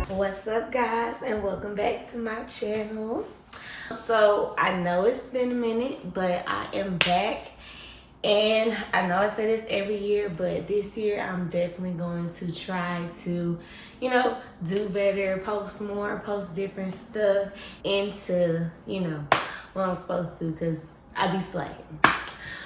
What's up, guys, and welcome back to my channel. So I know it's been a minute, but I am back, and I know I say this every year, but this year I'm definitely going to try to, do better, post more, post different stuff into, what I'm supposed to, because I be slacking.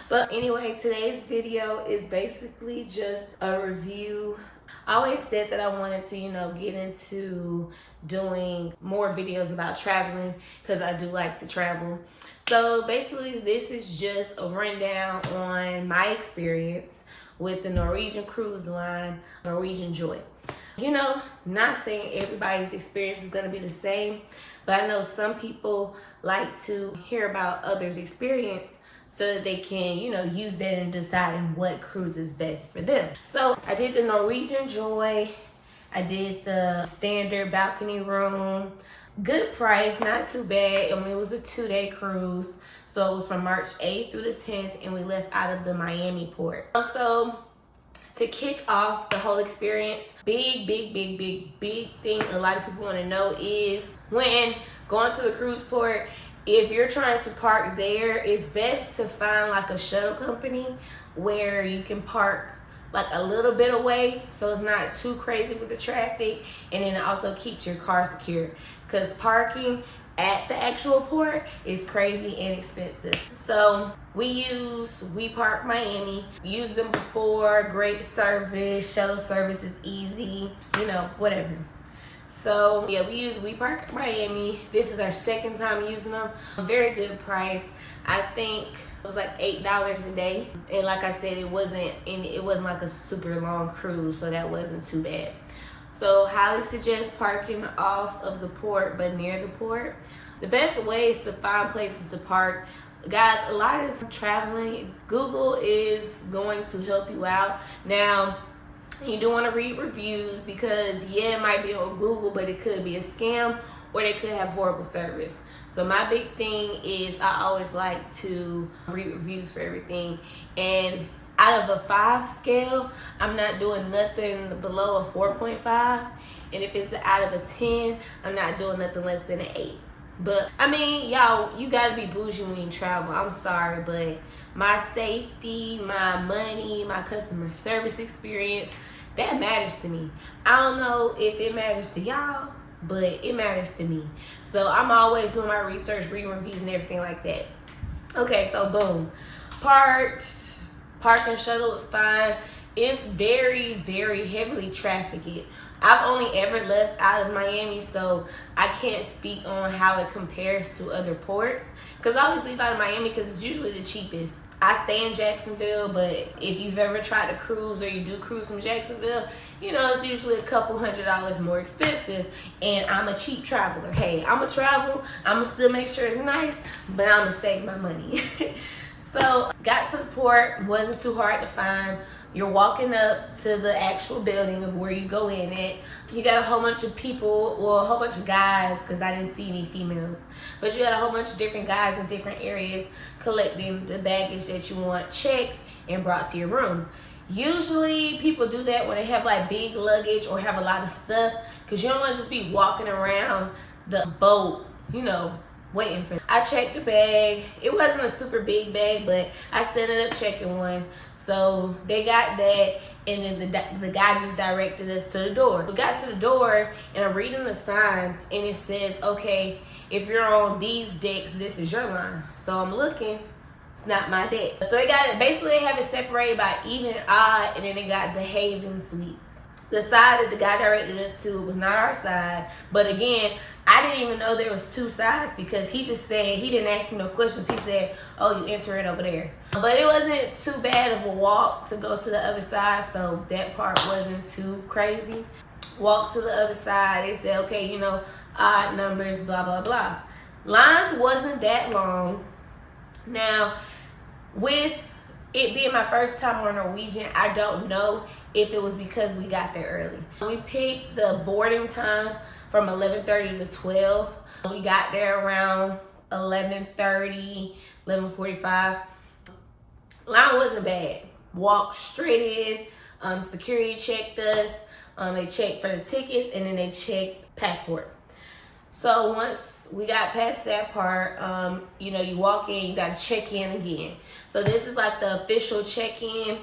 But anyway, today's video is basically just a review. I always said that I wanted to, get into doing more videos about traveling because I do like to travel. So basically, this is just a rundown on my experience with the Norwegian Cruise Line, Norwegian Joy. Not saying everybody's experience is going to be the same, but I know some people like to hear about others' experience so that they can, use that in deciding what cruise is best for them. So I did the Norwegian Joy. I did the standard balcony room. Good price, not too bad. It was a 2-day cruise. So it was from March 8th through the 10th, and we left out of the Miami port. So to kick off the whole experience, big thing a lot of people want to know is when going to the cruise port, if you're trying to park there, it's best to find like a shuttle company where you can park like a little bit away so it's not too crazy with the traffic, and then it also keeps your car secure, because parking at the actual port is crazy and expensive. So we Park Miami, used them before, great service, shuttle service is easy, whatever. So yeah, we Park Miami. This is our second time using them. Very good price. I think it was like $8 a day, and like I said, it wasn't like a super long cruise, so that wasn't too bad. So highly suggest parking off of the port but near the port. The best way is to find places to park. Guys, a lot of time traveling, Google is going to help you out. Now, you do want to read reviews, because it might be on Google, but it could be a scam, or they could have horrible service. So my big thing is I always like to read reviews for everything. And out of a 5 scale, I'm not doing nothing below a 4.5. And if it's out of a 10, I'm not doing nothing less than an 8. But I mean, y'all, you gotta be bougie when you travel. I'm sorry, but my safety, my money, my customer service experience, that matters to me. I don't know if it matters to y'all, but it matters to me. So I'm always doing my research, reading reviews and everything like that. Okay, so boom. Parking shuttle is fine. It's very heavily trafficked. I've only ever left out of Miami, so I can't speak on how it compares to other ports, because I always leave out of Miami because it's usually the cheapest. I stay in Jacksonville, but if you've ever tried to cruise, or you do cruise from Jacksonville, it's usually a couple $100 more expensive, and I'm a cheap traveler. Hey, I'm a travel, I'm gonna still make sure it's nice, but I'm gonna save my money. So got to the port, wasn't too hard to find. You're walking up to the actual building of where you go in at. You got a whole bunch of people, well, a whole bunch of guys, because I didn't see any females. But you got a whole bunch of different guys in different areas collecting the baggage that you want checked and brought to your room. Usually people do that when they have like big luggage or have a lot of stuff, because you don't want to just be walking around the boat, waiting for it. I checked the bag. It wasn't a super big bag, but I still ended up checking one. So they got that, and then the guy just directed us to the door. We got to the door, and I'm reading the sign, and it says, okay, if you're on these decks, this is your line. So I'm looking, it's not my deck. So they got it, basically they have it separated by even, odd, and then they got the Haven Suites. The side that the guy directed us to was not our side, but again, I didn't even know there was 2 sides, because he just said, he didn't ask me no questions. He said, oh, you enter it over there. But it wasn't too bad of a walk to go to the other side, so that part wasn't too crazy. Walked to the other side. They said, okay, odd numbers, blah, blah, blah. Lines wasn't that long. Now, with it being my first time on Norwegian, I don't know if it was because we got there early. We picked the boarding time from 11:30 to 12. We got there around 11:30, 11:45. Line wasn't bad. Walked straight in. Security checked us. They checked for the tickets, and then they checked passport. So once we got past that part, you know, you walk in, you got to check in again. So this is like the official check-in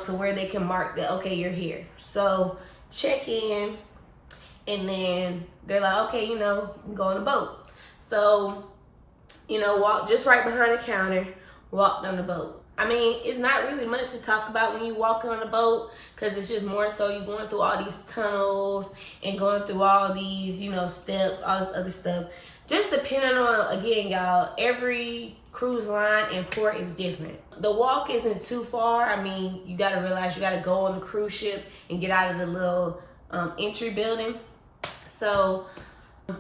to where they can mark that, okay, you're here. So check in, and then they're like, okay, you know, you can go on the boat. So, you know, walk just right behind the counter, walked on the boat. I mean, it's not really much to talk about when you walk on the boat, because it's just more so you going through all these tunnels and going through all these, you know, steps, all this other stuff. Just depending on, again, y'all, every cruise line and port is different. The walk isn't too far. I mean, you got to realize you got to go on the cruise ship and get out of the little entry building. So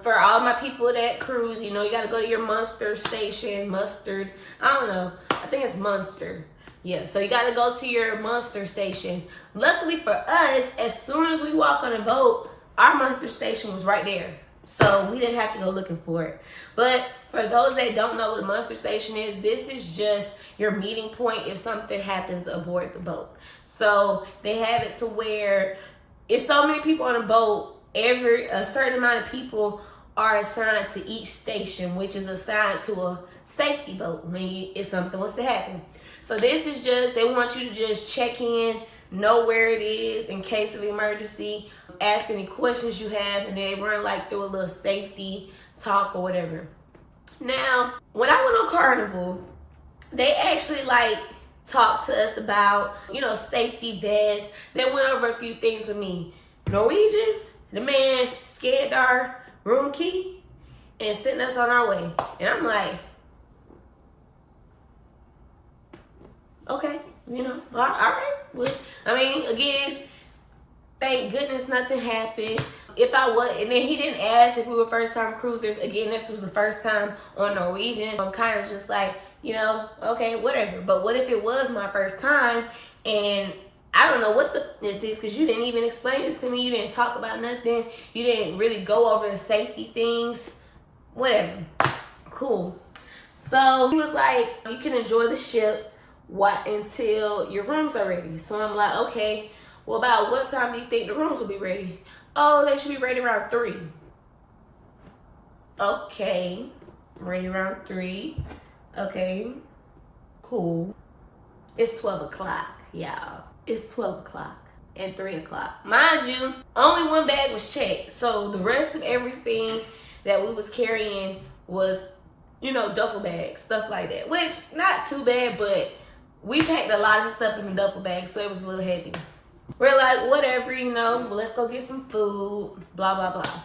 for all my people that cruise, you know, you got to go to your Munster station, I don't know. I think it's Munster. Yeah, so you got to go to your Munster station. Luckily for us, as soon as we walk on a boat, our Munster station was right there. So we didn't have to go looking for it. But for those that don't know what a Munster station is, this is just your meeting point if something happens aboard the boat. So they have it to where it's so many people on a boat, a certain amount of people are assigned to each station, which is assigned to a safety boat if something was to happen. So this is just, they want you to just check in, know where it is in case of emergency, ask any questions you have, and then they run like through a little safety talk or whatever. Now, when I went on Carnival, they actually like talked to us about, you know, safety vests. They went over a few things with me. Norwegian, the man scanned our room key and sent us on our way. And I'm like, okay, you know, all right. Well, I mean, again, thank goodness nothing happened. If I was, and then he didn't ask if we were first time cruisers. Again, this was the first time on Norwegian. I'm kind of just like, you know, okay, whatever. But what if it was my first time and I don't know what this is, because you didn't even explain it to me. You didn't talk about nothing. You didn't really go over the safety things. Whatever. Cool. So he was like, you can enjoy the ship until your rooms are ready. So I'm like, okay, well, about what time do you think the rooms will be ready? Oh, they should be ready around 3. Okay. Ready around 3. Okay. Cool. It's 12 o'clock, y'all. It's 12 o'clock and 3 o'clock. Mind you, only one bag was checked. So the rest of everything that we was carrying was, you know, duffel bags, stuff like that. Which, not too bad, but we packed a lot of stuff in the duffel bag, so it was a little heavy. We're like, whatever, you know, let's go get some food, blah, blah, blah.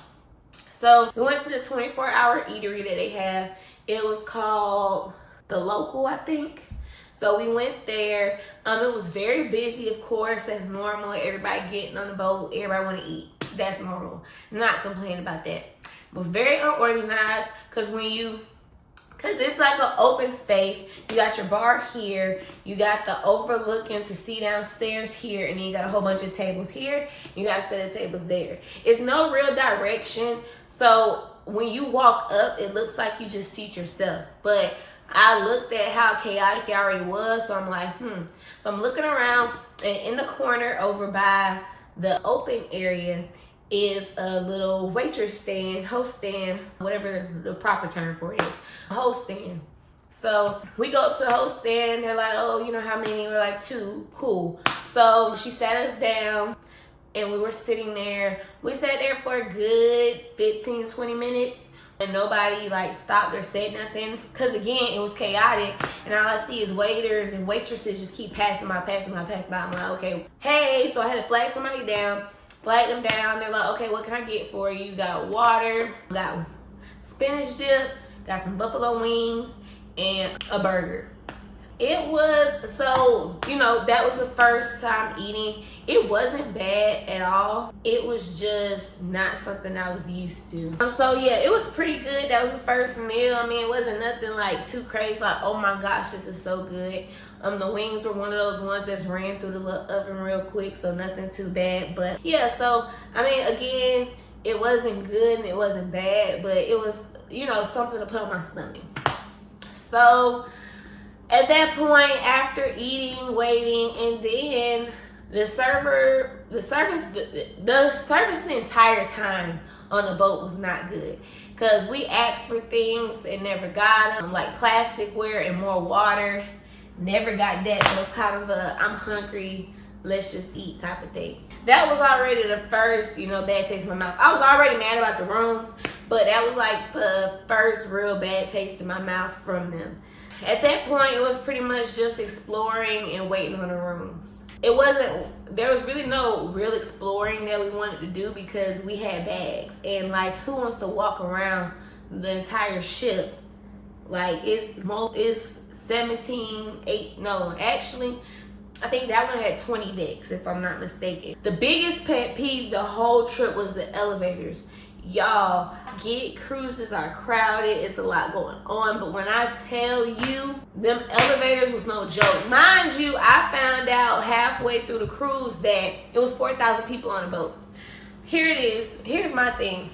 So we went to the 24-hour eatery that they have. It was called The Local, I think. So we went there. It was very busy, of course. That's normal. Everybody getting on the boat. Everybody want to eat. That's normal. Not complaining about that. It was very unorganized because it's like an open space. You got your bar here. You got the overlooking to see downstairs here. And then you got a whole bunch of tables here. You got a set of tables there. It's no real direction. So when you walk up, it looks like you just seat yourself. But I looked at how chaotic it already was, so I'm like, So I'm looking around, and in the corner over by the open area is a little waitress stand, host stand, whatever the proper term for it is, a host stand. So we go up to the host stand, they're like, oh, you know how many? We're like 2, cool. So she sat us down, and we were sitting there. We sat there for a good 15, 20 minutes. And nobody like stopped or said nothing, because again, it was chaotic, and all I see is waiters and waitresses just keep passing by. I'm like, okay, hey. So I had to flag somebody down, flag them down. They're like, okay, what can I get for you? Got water, got spinach dip, got some buffalo wings, and a burger. It was, so, you know, that was the first time eating. It wasn't bad at all. It was just not something I was used to. So yeah, it was pretty good. That was the first meal. I mean, it wasn't nothing like too crazy, like, oh my gosh, this is so good. The wings were one of those ones that's ran through the little oven real quick, so nothing too bad. But yeah, so I mean, again, it wasn't good and it wasn't bad, but it was, you know, something to put on my stomach. So at that point, after eating, waiting, and then the service the entire time on the boat was not good, because we asked for things and never got them, like plasticware and more water. Never got that. So it's kind of a I'm hungry, let's just eat type of thing. That was already the first, you know, bad taste in my mouth. I was already mad about the rooms, but that was like the first real bad taste in my mouth from them. At that point, it was pretty much just exploring and waiting on the rooms. There was really no real exploring that we wanted to do because we had bags. And like, who wants to walk around the entire ship? Like, it's 17, 8, no, actually, I think that one had 20 decks, if I'm not mistaken. The biggest pet peeve the whole trip was the elevators. Y'all, cruises are crowded, it's a lot going on, but when I tell you, them elevators was no joke. Mind you, I found out halfway through the cruise that it was 4,000 people on the boat. Here it is, here's my thing.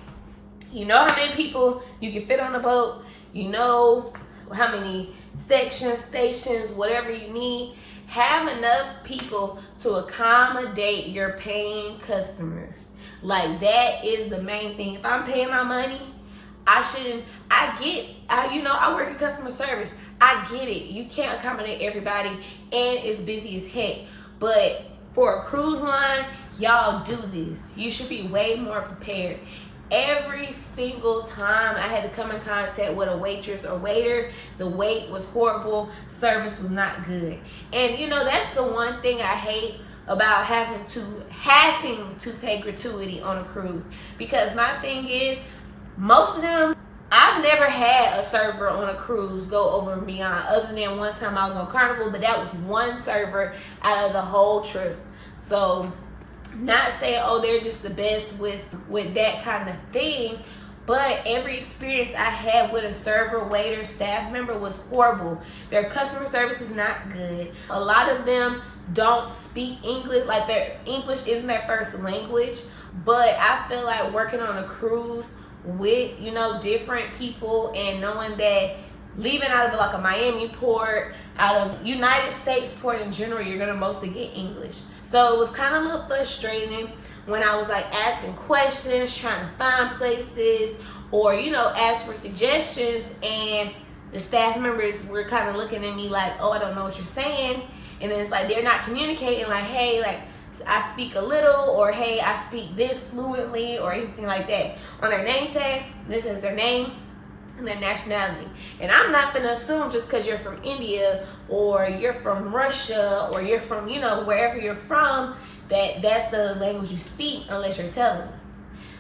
You know how many people you can fit on the boat, you know how many sections, stations, whatever you need. Have enough people to accommodate your paying customers. Like, that is the main thing. If I'm paying my money, I work in customer service. I get it. You can't accommodate everybody and it's busy as heck. But for a cruise line, y'all do this. You should be way more prepared. Every single time I had to come in contact with a waitress or waiter, the wait was horrible, service was not good. And you know, that's the one thing I hate about having to pay gratuity on a cruise. Because my thing is, most of them, I've never had a server on a cruise go over and beyond, other than one time I was on Carnival, but that was one server out of the whole trip. So, not saying, oh, they're just the best with that kind of thing, but every experience I had with a server, waiter, staff member was horrible. Their customer service is not good. A lot of them don't speak English, like their English isn't their first language. But I feel like working on a cruise with, you know, different people and knowing that leaving out of like a Miami port, out of United States port in general, you're gonna mostly get English. So it was kind of a little frustrating when I was like asking questions, trying to find places, or, you know, ask for suggestions, and the staff members were kind of looking at me like, oh, I don't know what you're saying. And then it's like they're not communicating like, hey, like, I speak a little, or hey, I speak this fluently, or anything like that. On their name tag, this is their name and their nationality. And I'm not gonna assume just because you're from India or you're from Russia or you're from, you know, wherever you're from, that's the language you speak unless you're telling me.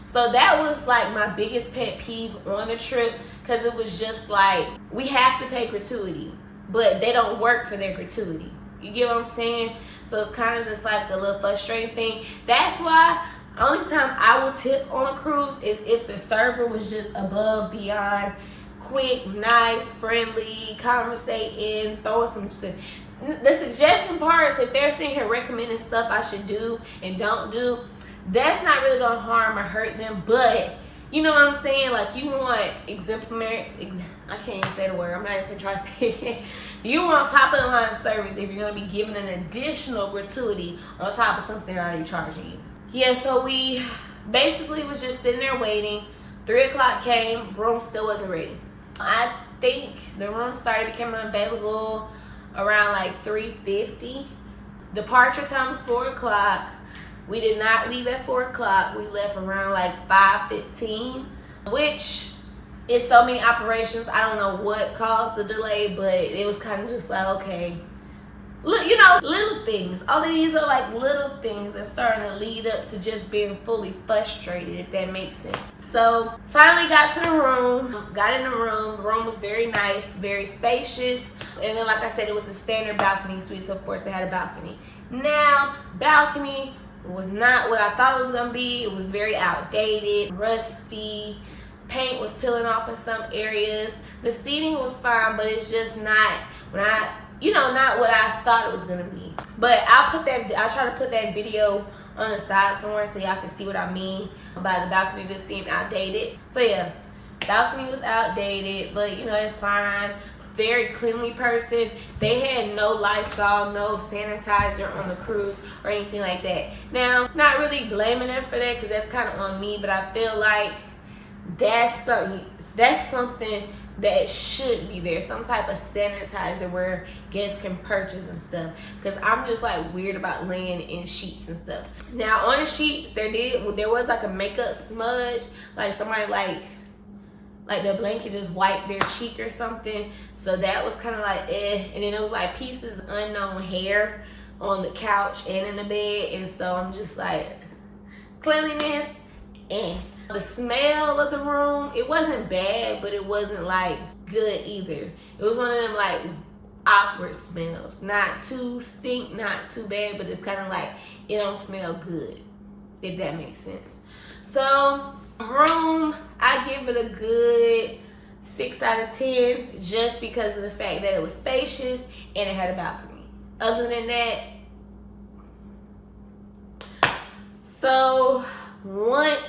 So that was like my biggest pet peeve on the trip, because it was just like, we have to pay gratuity, but they don't work for their gratuity. You get what I'm saying? So it's kind of just like a little frustrating thing. That's why only time I would tip on a cruise is if the server was just above, beyond, quick, nice, friendly, conversating, throwing some shit. The suggestion parts, if they're sitting here recommending stuff I should do and don't do, that's not really gonna harm or hurt them. But you know what I'm saying? Like, you want I can't even say the word. I'm not even trying to say it. You want top of the line service if you're gonna be giving an additional gratuity on top of something they're already charging you. Yeah, so we basically was just sitting there waiting. 3 o'clock came, room still wasn't ready. I think the room started becoming available around like 3:50. Departure time was 4 o'clock. We did not leave at 4 o'clock. We left around like 5:15, which is so many operations. I don't know what caused the delay, but it was kind of just like, okay. Look, you know, little things. All of these are like little things that's starting to lead up to just being fully frustrated, if that makes sense. So finally got to the room, got in the room. The room was very nice, very spacious. And then, like I said, it was a standard balcony suite, so of course it had a balcony. Now, balcony was not what I thought it was gonna be. It was very outdated, rusty. Paint was peeling off in some areas. The seating was fine, but it's just not, when I you know, not what I thought it was gonna be. But I'll try to put that video on the side somewhere so y'all can see what I mean by the balcony just seemed outdated. So yeah, balcony was outdated, but you know, it's fine. Very cleanly person. They had no Lysol, no sanitizer on the cruise or anything like that. Now, not really blaming them for that because that's kind of on me, but I feel like that's something that should be there, some type of sanitizer where guests can purchase and stuff, because I'm just like weird about laying in sheets and stuff. Now on the sheets there was like a makeup smudge, like somebody like their blanket just wiped their cheek or something, so that was kind of like and then it was like pieces of unknown hair on the couch and in the bed, and so I'm just like, cleanliness. And the smell of the room, it wasn't bad, but it wasn't like good either. It was one of them like awkward smells, not too stink, not too bad, but it's kind of like it don't smell good, if that makes sense. So room, I give it a good 6 out of 10 just because of the fact that it was spacious and it had a balcony. Other than that, so once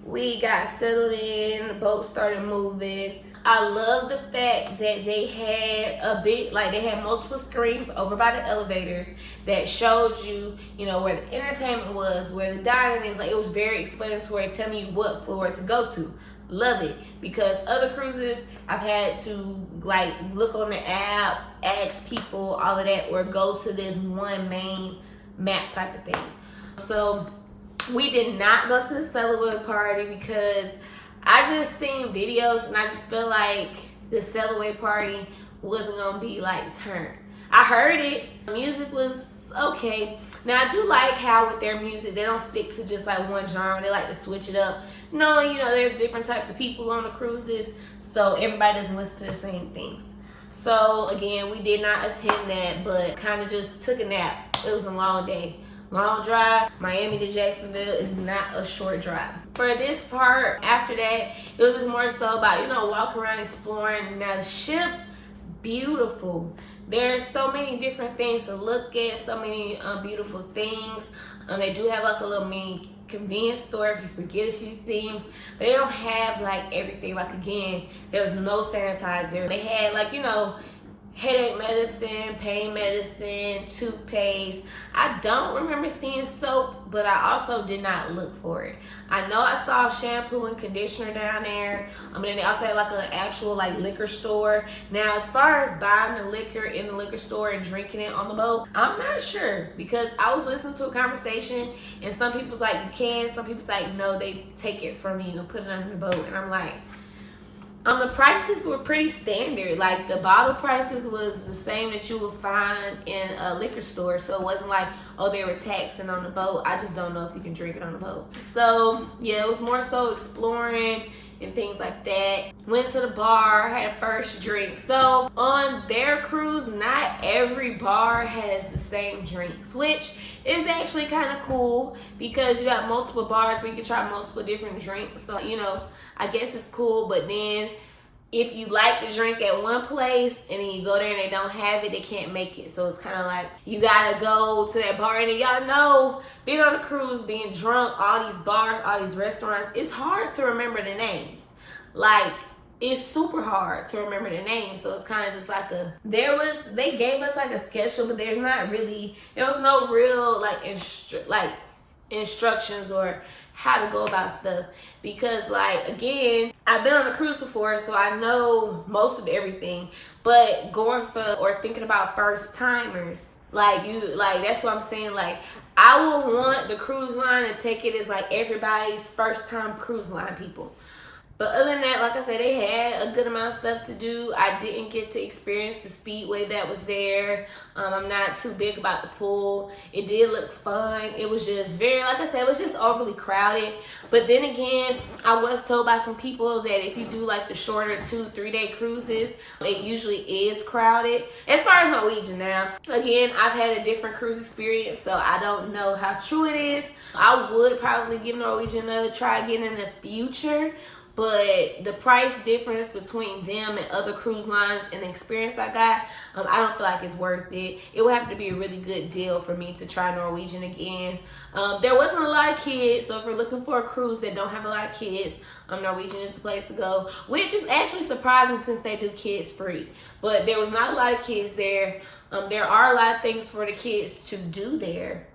we got settled in, the boat started moving. I love the fact that they had they had multiple screens over by the elevators that showed you, you know, where the entertainment was, where the dining is. Like, it was very explanatory, telling you what floor to go to. Love it, because other cruises I've had to like look on the app, ask people, all of that, or go to this one main map type of thing. So we did not go to the Cellarwood party because I just seen videos and I just feel like the Cellarwood party wasn't gonna be like turned. I heard it, the music was okay. Now I do like how with their music they don't stick to just like one genre, they like to switch it up. No, you know, there's different types of people on the cruises, so everybody doesn't listen to the same things. So again, we did not attend that, but kind of just took a nap. It was a long day. Long drive. Miami to Jacksonville is not a short drive. For this part, after that, it was more so about, you know, walking around exploring. Now the ship, beautiful. There's so many different things to look at, so many beautiful things. They do have like a little mini convenience store if you forget a few things, but they don't have like everything. Like, again, there was no sanitizer. They had like, you know, headache medicine, pain medicine, toothpaste. I don't remember seeing soap, but I also did not look for it. I know I saw shampoo and conditioner down there. And then they also had like an actual like liquor store. Now, as far as buying the liquor in the liquor store and drinking it on the boat, I'm not sure, because I was listening to a conversation and some people's like you can, some people's like no, they take it from you and put it under the boat, and I'm like, the prices were pretty standard. Like, the bottle prices was the same that you would find in a liquor store. So it wasn't like, oh, they were taxing on the boat. I just don't know if you can drink it on the boat. So yeah, it was more so exploring and things like that. Went to the bar, had a first drink. So on their cruise, not every bar has the same drinks, which is actually kind of cool because you got multiple bars where you can try multiple different drinks. So, you know, I guess it's cool. But then if you like the drink at one place and then you go there and they don't have it, they can't make it. So it's kind of like you gotta go to that bar. And y'all know, being on a cruise, being drunk, all these bars, all these restaurants, it's hard to remember the names. Like, it's super hard to remember the names. So it's kind of just like they gave us like a schedule, but there was no real like instructions or how to go about stuff. Because, like, again, I've been on a cruise before, so I know most of everything. But going for or thinking about first timers, that's what I'm saying. Like, I would want the cruise line to take it as like everybody's first time cruise line people. But other than that, like I said, they had a good amount of stuff to do. I didn't get to experience the speedway that was there. I'm not too big about the pool. It did look fun. It was just very, like I said, it was just overly crowded. But then again, I was told by some people that if you do like the shorter 2-3 day cruises, it usually is crowded. As far as Norwegian now, again, I've had a different cruise experience, so I don't know how true it is. I would probably give Norwegian a try again in the future. but the price difference between them and other cruise lines and the experience I got, I don't feel like it's worth it. It would have to be a really good deal for me to try Norwegian again. There wasn't a lot of kids, so if you're looking for a cruise that don't have a lot of kids, Norwegian is the place to go, which is actually surprising since they do kids free. But there was not a lot of kids there. There are a lot of things for the kids to do there.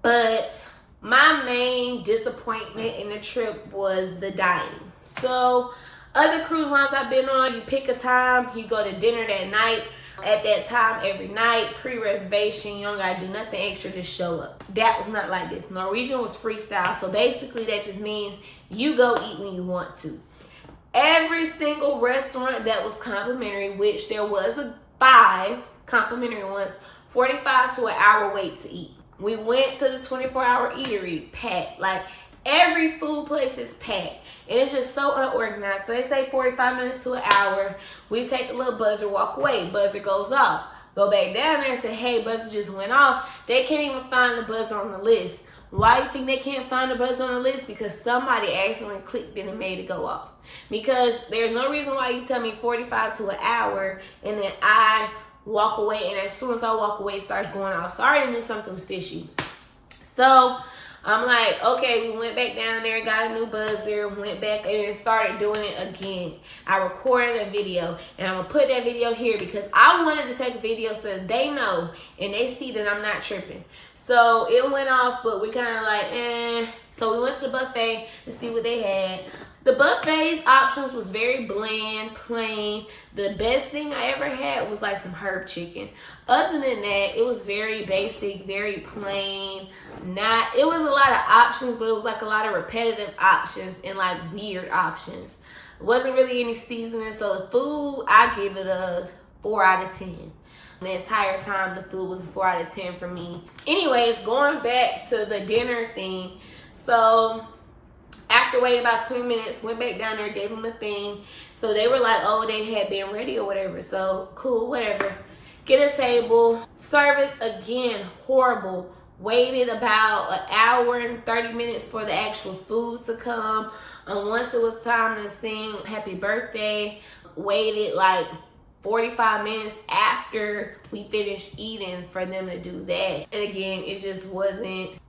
But my main disappointment in the trip was the dining. So other cruise lines I've been on, you pick a time, you go to dinner that night. At that time every night, pre-reservation, you don't gotta do nothing extra, just show up. That was not like this. Norwegian was freestyle, so basically that just means you go eat when you want to. Every single restaurant that was complimentary, which there was 5 complimentary ones, 45 to an hour wait to eat. We went to the 24-hour eatery, packed. Like, every food place is packed. And it's just so unorganized. So they say 45 minutes to an hour. We take the little buzzer, walk away. Buzzer goes off. Go back down there and say, hey, buzzer just went off. They can't even find the buzzer on the list. Why do you think they can't find the buzzer on the list? Because somebody accidentally clicked it and made it go off. Because there's no reason why you tell me 45 to an hour and then I walk away, and as soon as I walk away, it starts going off. So I already knew something was fishy. So I'm like, okay, we went back down there, got a new buzzer, went back and started doing it again. I recorded a video, and I'm gonna put that video here because I wanted to take a video so that they know and they see that I'm not tripping. So it went off, but we kind of like, So we went to the buffet to see what they had. The buffet's options was very bland, plain. The best thing I ever had was like some herb chicken. Other than that, it was very basic, very plain. It was a lot of options, but it was like a lot of repetitive options and like weird options. It wasn't really any seasoning, so the food, I give it a 4 out of 10. The entire time, the food was a 4 out of 10 for me. Anyways, going back to the dinner thing. So after waiting about 20 minutes, went back down there, gave them a thing. So they were like, oh, they had been ready or whatever. So cool, whatever. Get a table. Service, again, horrible. Waited about an hour and 30 minutes for the actual food to come. Once it was time to sing happy birthday, waited like 45 minutes after we finished eating for them to do that. And again, it just wasn't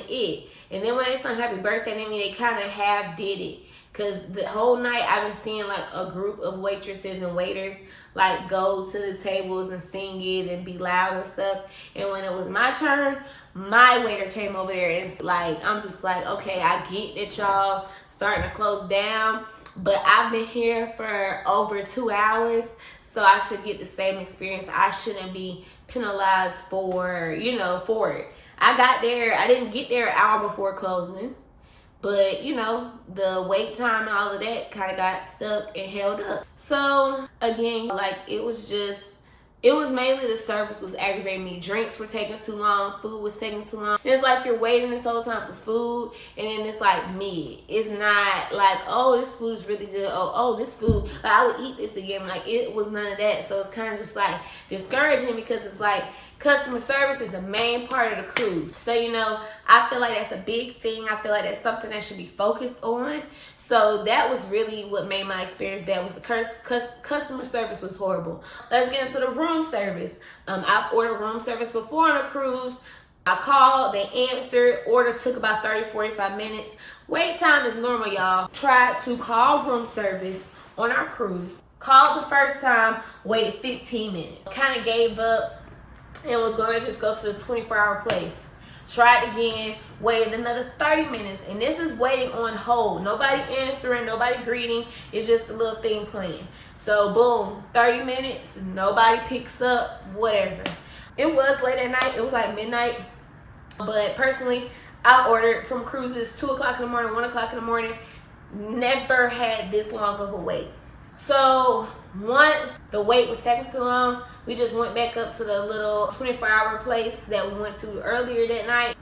it. And then when they sung happy birthday, I mean, they kind of half did it. Because the whole night I've been seeing like a group of waitresses and waiters like go to the tables and sing it and be loud and stuff. And when it was my turn, my waiter came over there and like, I'm just like, okay, I get that y'all starting to close down, but I've been here for over 2 hours, so I should get the same experience. I shouldn't be penalized for, for it. I got there, I didn't get there an hour before closing, but the wait time and all of that kind of got stuck and held up. So again, like it was mainly the service was aggravating me. Drinks were taking too long, food was taking too long. It's like you're waiting this whole time for food, and then it's like me. It's not like, oh, this food is really good. Oh, this food, I would eat this again. Like it was none of that. So it's kind of just like discouraging because it's like customer service is the main part of the cruise. So, I feel like that's a big thing. I feel like that's something that should be focused on. So that was really what made my experience bad, was the customer service was horrible. Let's get into the room service. I've ordered room service before on a cruise. I called, they answered, order took about 30-45 minutes. Wait time is normal, y'all. Tried to call room service on our cruise. Called the first time, waited 15 minutes. Kind of gave up and was going to just go to the 24-hour place. Tried again, waited another 30 minutes, and this is waiting on hold. Nobody answering, nobody greeting. It's just a little thing playing. So boom, 30 minutes, nobody picks up, whatever. It was late at night. It was like midnight. But personally, I ordered from cruises 2 o'clock in the morning, 1 o'clock in the morning. Never had this long of a wait. So once the wait was taking too long, we just went back up to the little 24-hour place that we went to earlier that night.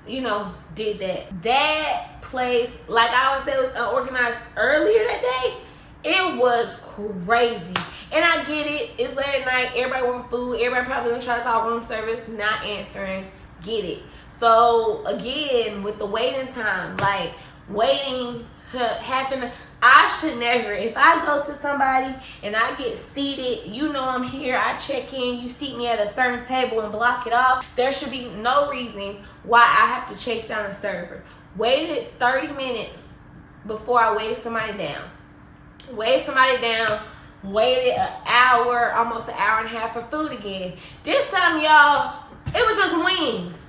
Did that. That place, like I would say, was organized earlier that day. It was crazy. And I get it. It's late at night. Everybody want food. Everybody probably gonna try to call room service, not answering. Get it. So again, with the waiting time, like waiting to having I should never, if I go to somebody and I get seated, you know I'm here, I check in, you seat me at a certain table and block it off, there should be no reason why I have to chase down a server. Waited 30 minutes before I waved somebody down. Waited an hour, almost an hour and a half for food again. This time, y'all, it was just wings.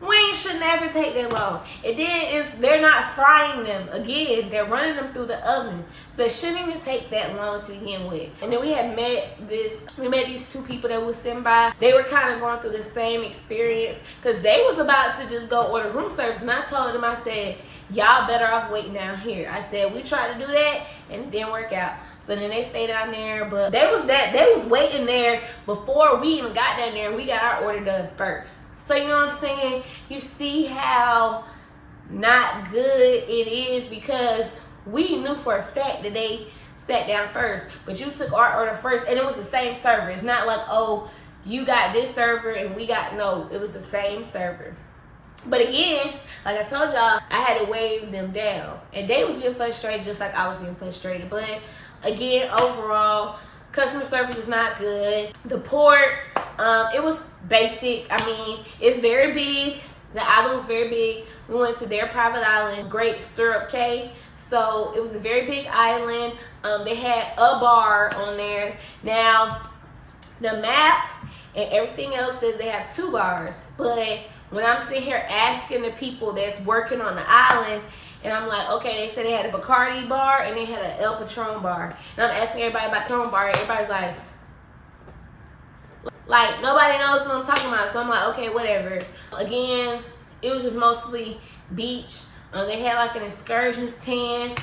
Wings should never take that long. And then they're not frying them. Again, they're running them through the oven. So it shouldn't even take that long to begin with. And then we met these two people that were sitting by. They were kind of going through the same experience because they was about to just go order room service. And I told them, I said, y'all better off waiting down here. I said, we tried to do that and it didn't work out. So then they stayed down there, but they was waiting there before we even got down there and we got our order done first. So you know what I'm saying? You see how not good it is because we knew for a fact that they sat down first, but you took our order first and it was the same server. It's not like, oh, you got this server and we got, no, it was the same server. But again, like I told y'all, I had to wave them down and they was getting frustrated just like I was getting frustrated. But again, overall, customer service is not good. The port, it was basic. I mean, it's very big. The island was very big. We went to their private island, Great Stirrup Cay. So it was a very big island. They had a bar on there. Now, the map and everything else says they have 2 bars. But when I'm sitting here asking the people that's working on the island, and I'm like, okay, they said they had a Bacardi bar and they had an El Patron bar. And I'm asking everybody about the Patron bar. Everybody's like nobody knows what I'm talking about. So I'm like, okay, whatever. Again, it was just mostly beach. They had like an excursion tent,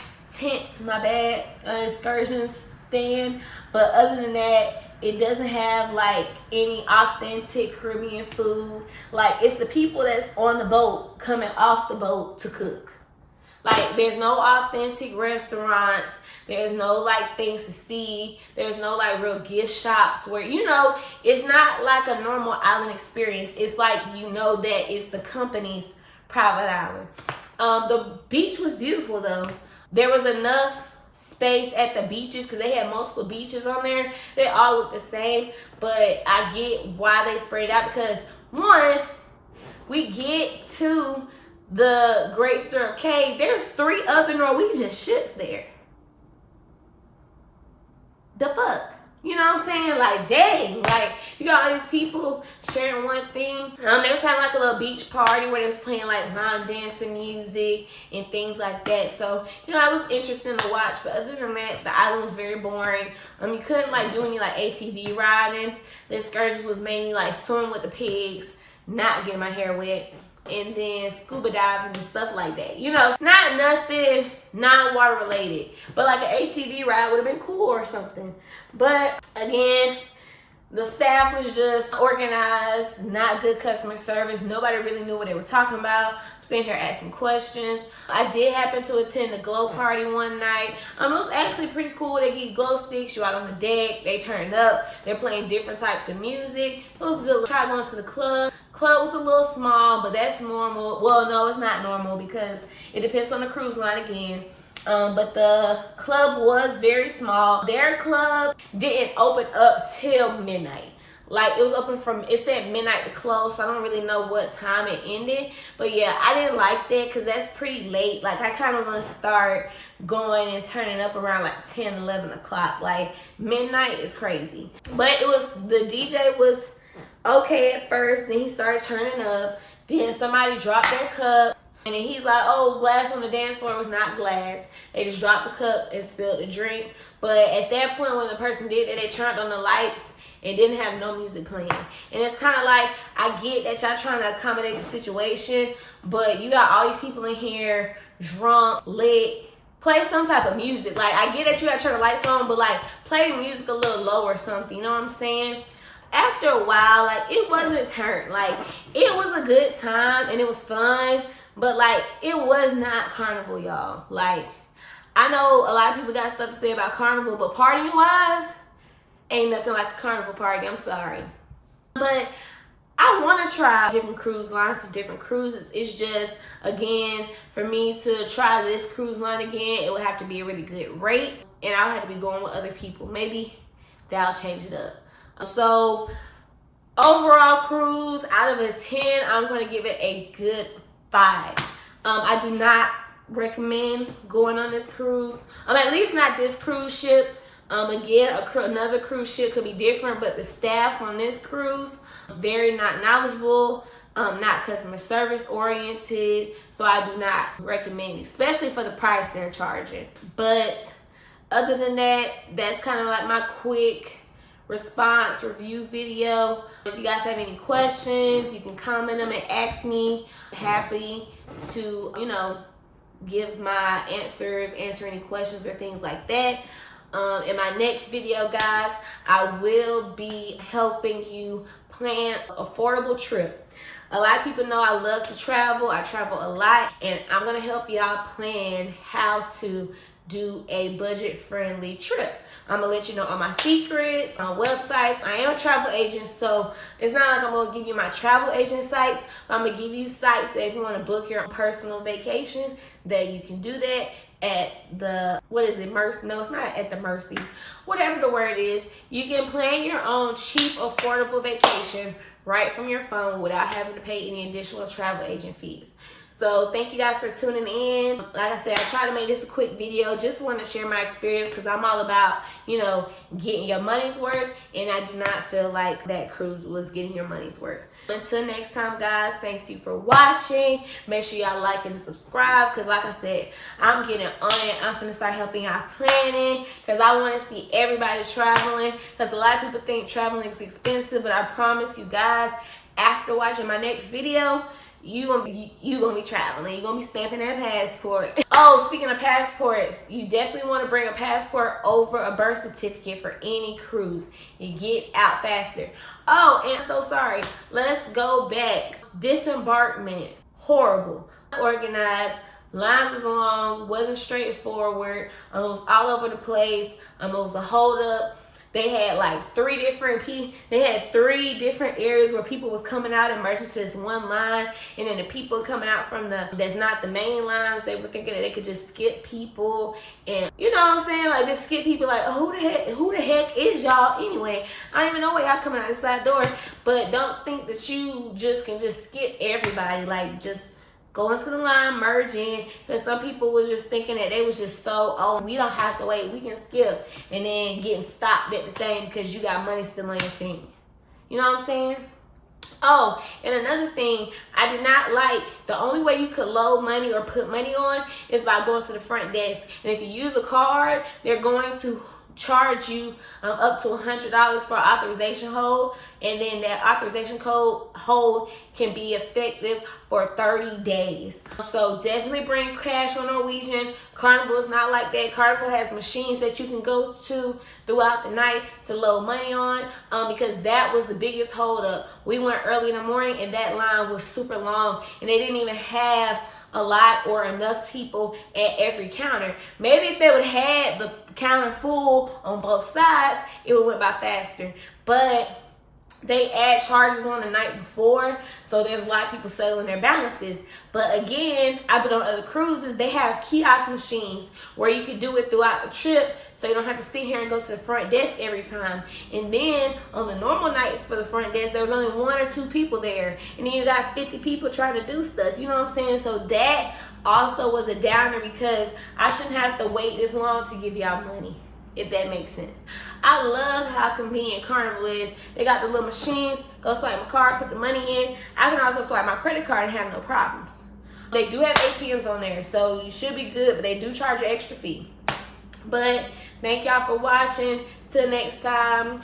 excursion stand. But other than that, it doesn't have like any authentic Caribbean food. Like it's the people that's on the boat coming off the boat to cook. Like there's no authentic restaurants. There's no like things to see. There's no like real gift shops where, you know, it's not like a normal island experience. It's like, you know, that it's the company's private island. The beach was beautiful though. There was enough space at the beaches because they had multiple beaches on there. They all look the same, but I get why they sprayed out because one, we get to the Great Stirrup Cay, there's 3 other Norwegian ships there. The fuck? You know what I'm saying? Like, dang. Like, you got all these people sharing one thing. They was having like a little beach party where they was playing like line dancing music and things like that. So, you know, it was interesting to watch. But other than that, the island was very boring. You couldn't like do any like ATV riding. The excursions was mainly like swimming with the pigs, not getting my hair wet, and then scuba diving and stuff like that. You know, not nothing non-water related, but like an ATV ride would have been cool or something. But again, the staff was just organized, not good customer service. Nobody really knew what they were talking about. I'm sitting here asking questions. I did happen to attend the glow party one night. It was actually pretty cool. They give you glow sticks, you out on the deck, they turn up, they're playing different types of music. It was good. Try going to the club. Club was a little small, but that's normal. Well, no, it's not normal because it depends on the cruise line again. But the club was very small. Their club didn't open up till midnight. Like, it was open from, it said midnight to close, so I don't really know what time it ended. But yeah, I didn't like that because that's pretty late. Like, I kind of want to start going and turning up around like 10, 11 o'clock. Like, midnight is crazy. But it was, the DJ was okay at first, then he started turning up. Then somebody dropped their cup. And then he's like, oh, glass on the dance floor was not glass. They just dropped the cup and spilled the drink. But at that point, when the person did that, they turned on the lights and didn't have no music playing. And it's kind of like, I get that y'all trying to accommodate the situation, but you got all these people in here, drunk, lit. Play some type of music. Like, I get that you got to turn the lights on, but like, play the music a little low or something. You know what I'm saying? After a while, like, it wasn't turned. Like, it was a good time and it was fun. But like, it was not Carnival, y'all. Like, I know a lot of people got stuff to say about Carnival, but partying wise, ain't nothing like a Carnival party. I'm sorry. But I want to try different cruise lines to different cruises. It's just, again, for me to try this cruise line again, it would have to be a really good rate, and I'll have to be going with other people. Maybe that'll change it up. So overall cruise, out of a 10, I'm going to give it a good 5. I do not recommend going on this cruise. At least not this cruise ship. Again, another cruise ship could be different, but the staff on this cruise, very not knowledgeable, not customer service oriented. So I do not recommend, especially for the price they're charging. But other than that, that's kind of like my quick response review video. If you guys have any questions, you can comment them and ask me. Happy to, give my answers, answer any questions or things like that. In my next video, guys, I will be helping you plan an affordable trip. A lot of people know I love to travel. I travel a lot, and I'm going to help y'all plan how to do a budget-friendly trip. I'm going to let you know all my secrets, my websites. I am a travel agent, so it's not like I'm going to give you my travel agent sites. I'm going to give you sites that if you want to book your own personal vacation, that you can do that at the, Mercy? No, it's not at the Mercy. Whatever the word is, you can plan your own cheap, affordable vacation right from your phone without having to pay any additional travel agent fees. So thank you guys for tuning in. Like I said, I try to make this a quick video. Just want to share my experience because I'm all about, getting your money's worth. And I do not feel like that cruise was getting your money's worth. Until next time, guys, thanks you for watching. Make sure y'all like and subscribe because like I said, I'm getting on it. I'm going to start helping y'all planning because I want to see everybody traveling because a lot of people think traveling is expensive. But I promise you guys, after watching my next video, you gonna be traveling. You're gonna be stamping that passport. Oh, speaking of passports, you definitely want to bring a passport over a birth certificate for any cruise. You get out faster. Oh, and so sorry. Let's go back. Disembarkment, horrible. Organized. Lines was long. Wasn't straightforward. It was all over the place. It was a hold up. They had like 3 different areas where people was coming out and merging to this one line, and then the people coming out from that's not the main lines, they were thinking that they could just skip people, and you know what I'm saying, like just skip people. Like, oh, who the heck is y'all anyway? I don't even know why y'all coming out the side door. But don't think that you just can just skip everybody. Like, just go into the line, merge in, because some people was just thinking that they was just so, oh, we don't have to wait, we can skip, and then getting stopped at the thing because you got money still on your thing. You know what I'm saying? Oh, and another thing, I did not like, the only way you could load money or put money on is by going to the front desk. And if you use a card, they're going to charge you up to $100 for authorization hold, and then that authorization code hold can be effective for 30 days. So definitely bring cash on Norwegian. Carnival is not like that. Carnival has machines that you can go to throughout the night to load money on, because that was the biggest hold up. We went early in the morning and that line was super long, and they didn't even have a lot or enough people at every counter. Maybe if they would have had the counter full on both sides, it would went by faster. But they add charges on the night before, so there's a lot of people settling their balances. But again, I've been on other cruises, they have kiosk machines where you can do it throughout the trip, so you don't have to sit here and go to the front desk every time. And then on the normal nights for the front desk, there was only 1 or 2 people there, and then you got 50 people trying to do stuff. You know what I'm saying? So that also was a downer because I shouldn't have to wait this long to give y'all money, if that makes sense. I love how convenient Carnival is. They got the little machines, go swipe my card, put the money in. I can also swipe my credit card and have no problems. They do have ATMs on there, so you should be good, but they do charge an extra fee. But thank y'all for watching. Till next time.